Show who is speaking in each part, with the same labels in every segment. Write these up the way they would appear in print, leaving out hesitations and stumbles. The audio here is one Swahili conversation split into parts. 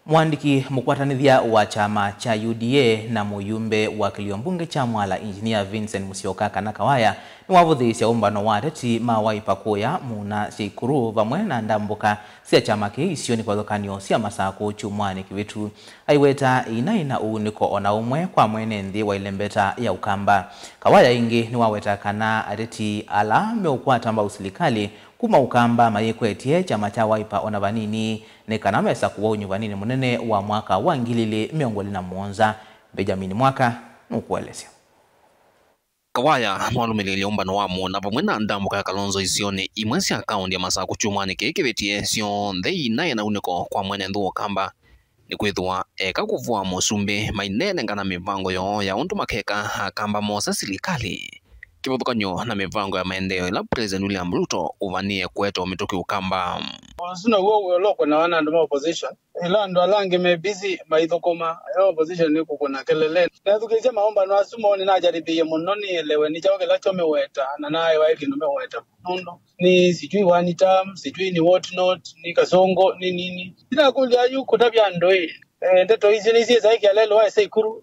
Speaker 1: Mwandiki mukwatanithia wa chama cha UDA na muyumbe wa kiliombunge cha Mwala Engineer Vincent Musyoka kana Kawaya ni wavuthisya umbano wa ateti ma Wiper kuya muna cikuru vamwe na ndambuka cia chama ki icio ni kwathukanio cia masaku chumwani kivitu aiweta ina uuniko ona umwe kwa mwene nthi wa ilembeta ya Ukamba. Kawaya ingi ni waweta kana ateti ala meukwata mbau silikali kuma Ukamba mayekwetie chama cha Wiper ona vanini ne kana mesa kuwa unyuvanini munene wa mwaka wa 2017. Benjamin Mwaka nukuelezea.
Speaker 2: Kawaya mwalumilelia umbano wamo na vamwe na ndambuka ya Kalonzo isione imwe cia kaunti ya masaku chumwani kikivitie cio nthei naye na uniko kwa mwene nthi wa Ukamba ni kwithwa eka kuvua musumbi mainene ngana mivango yo ya undu makeka akamba mosa silikali kivuthukanyo na mivango ya maendeleo ila President William Ruto uvanie kweto mituki Ukamba.
Speaker 3: Sina uwe loko na wana nduma opposition. Ila ndo alange me busy maithokoma. Opposition ni kukuna kelele. Na tukizia maomba no asumo ni najaribiye munoni elewe ni chawoke lacho meweta. Na nae waiki no meweta. Nondo. Ni sijui one term, sijui ni what not, ni kasongo, ni nini. Sina kulia yuko tabia ndoi. Ndeto hizi ni zi zaiki ya lelo wa seikuru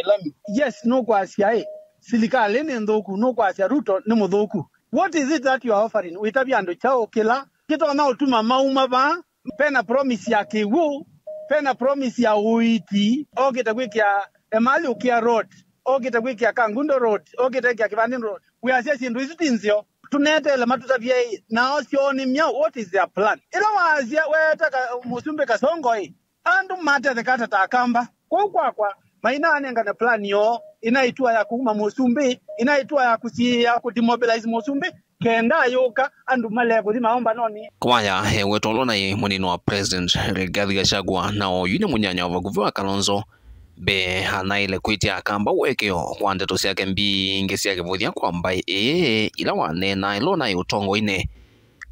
Speaker 3: lami. Yes, no kwa siyae. Silikali ni ndoku, no kwa siya Ruto ni mudhoku. What is it that you are offering? Witabia ndo chao kila. Kito na utuma mauma ba, pena promise ya kiwu, pena promise ya uiti, o kitakwikia emali ukia road, o kitakwikia Kangundo road, o kitakwikia Kivandini road. We are saying ndo isu tunete le matutabia na osioni mya, what is their plan? Ila wazia wetaka musumbe kasongo andu mate the kata takamba, kwa maina anenga na plan yo, inaitua ya kuuma musumbe, inaitua ya kusia, kutimobilize musumbe, kenda yoka andu male kuthima omba noni.
Speaker 2: Kawaya wetolona ye munino wa President Rigathi Gachagua na oyune munyanya wa vaguvi wa Kalonzo be hanaile kwitia akamba wekeo kwa ndeto ciake mbingi cia kivuthia kwamba ila wanena ilona utongo ine.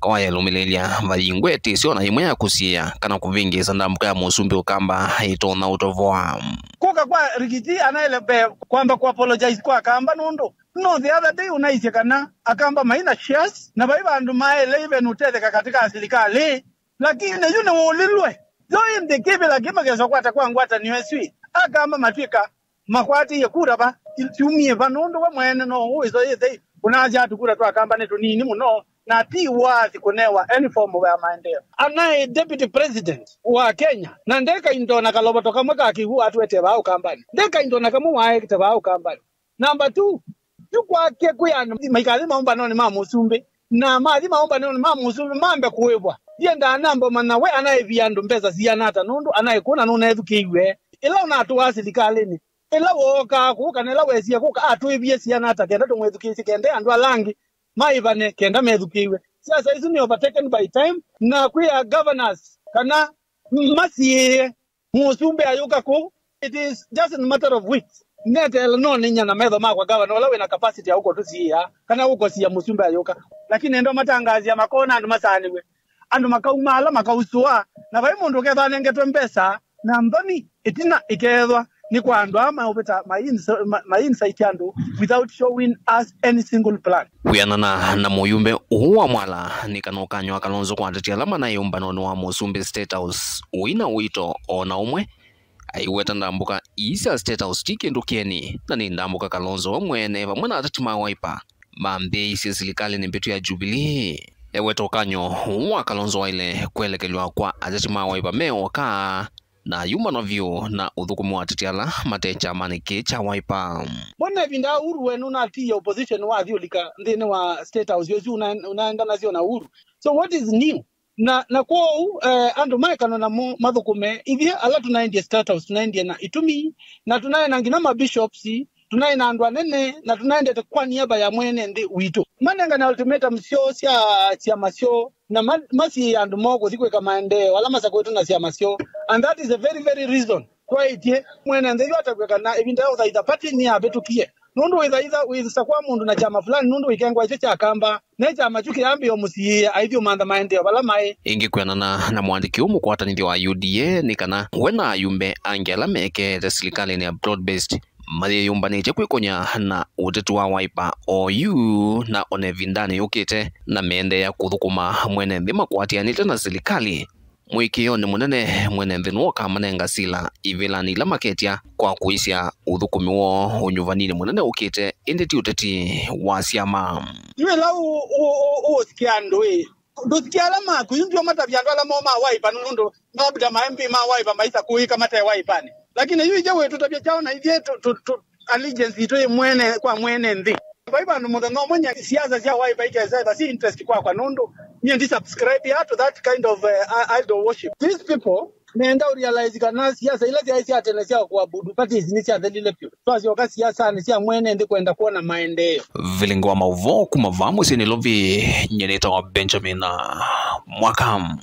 Speaker 2: Kawaya lumilelia vaingweti sio na imwe ya kusia kana kuvingiza ndambuka ya musumbi Ukamba itona utovoa.
Speaker 3: Kuka kwa Rigiti anaile be kwamba ku apologize kwa Akamba nondo. No, the other day unaishe kana Akamba maina shares na baiba andu maele even utetheka katika asilikali lakini yune ulilwe join the game la game keso kwata kwa ngwata niweswi Akamba matwika makwati yakura ba iltumie banondo wa mwene no uizo yete unaja atukura tu Akamba netu nini muno na ti wazi kunewa any form of maendeleo. Anaye deputy president wa Kenya na ndeka indona kaloboto kamwe kakihu atwete ba Ukamba ndeka indona kamwe wae kitaba Ukamba. Number 2 yukwa kekuyana maikali maomba noni musumbe na mali maomba noni musumbe mambe kuwebwa yenda namba manawe anayeviandu mbeza siyanata nundu anayekuna nuna ethukiwe ila unatu wasilikali ila woka kuka nela wesia kuka atwivie siyanata kenda tumwethukisi kende andu alangi maivane kenda methukiwe. Sasa hizo ni overtaken by time na kuya governors kana masiye musumbe ayuka ku it is just a matter of weeks. Nete no ninya na medho makwa governor wala wena capacity ya huko tusia kana huko siya musumbe ayuka lakini ndo matangazi ya makona andu masaniwe andu makaumala makausua na vai mundu ketha nengetwe mbesa na mboni itina ikethwa ni kwa andu ama upeta my insight andu without showing us any single plan.
Speaker 2: Kuyanana na muyumbe uwa Mwala ni kanokanywa wa Kalonzo kwa ateti alama na yumbanono wa musumbi State House uina uito ona umwe aiweta ndambuka isa State House tikindu kieni na ni ndambuka Kalonzo omwene vamwe na ateti ma Wiper mambe isi silikali ni mbetu ya Jubilee eweta ukanyo wa Kalonzo waile kuelekelwa kwa ateti ma Wiper meoka na yumbano view na udhukumu wa ateti ala matecha maniki cha Wiper.
Speaker 3: Mbona vinda uru wenu na ati opposition wa violika ndine wa State House yozu unaenda nazio na uru. So what is new? Na kwa andu maekano na madhukume hivi ala tunaendia State House tunaendia na itumi na tunaenda ngina mabishops tunaenda andu anene na tunaenda kwa niaba ya mwene ndi wito manenga na ultimatum sio sia masio na masi andu mogo zikweka maendeleo wala masako yetu na sia masio and that is a very very reason why it mwene ndi atakweka na ibinda za party ni abetukie nundu witha kwa mundu na chama fulani nundu ikengwa icho cha Akamba na chama chuki ambi omusiye aithio manda maendeleo bala mai
Speaker 2: ingi kwenana na mwandiki umu kwa watanithia wa UDA ni kana wena yumbe angela meke the silikali ni broad based mathia yumbanite kwikonya na utetu wa Wiper OU na onevindani yukite na mende ya kuthukuma mwene nthima kwatianite na silikali mwikio ni munene mwene nthino kamanenga sila ivilani la maketia kwa kuisya uthukumi wo unyuvanini munene ukite indi ti uteti wa siama
Speaker 3: iwe la u skiando ndusikiala maku ndio matavyando ala moma waipa nundo ngabda maembi ma waipa maisa kuika mata waipani lakini hiyo jawe tutabia chao na hivyo allegiance ito mwene kwa mwene ndi baiba ndo mudanga mwenye siasa cia waipa ikeza basi interest kwa nundo ni ndi subscribe to that kind of idol worship. These people nenda realize kana siasa ile cia atenesia kuabudu parties ni cia dhalile pio so sio siasa ni cia mwene ndi kwenda kuona maendeleo
Speaker 2: vilingo wa mauvo kumavamu sini lovi nyeneta wa Benjamin Mwakam.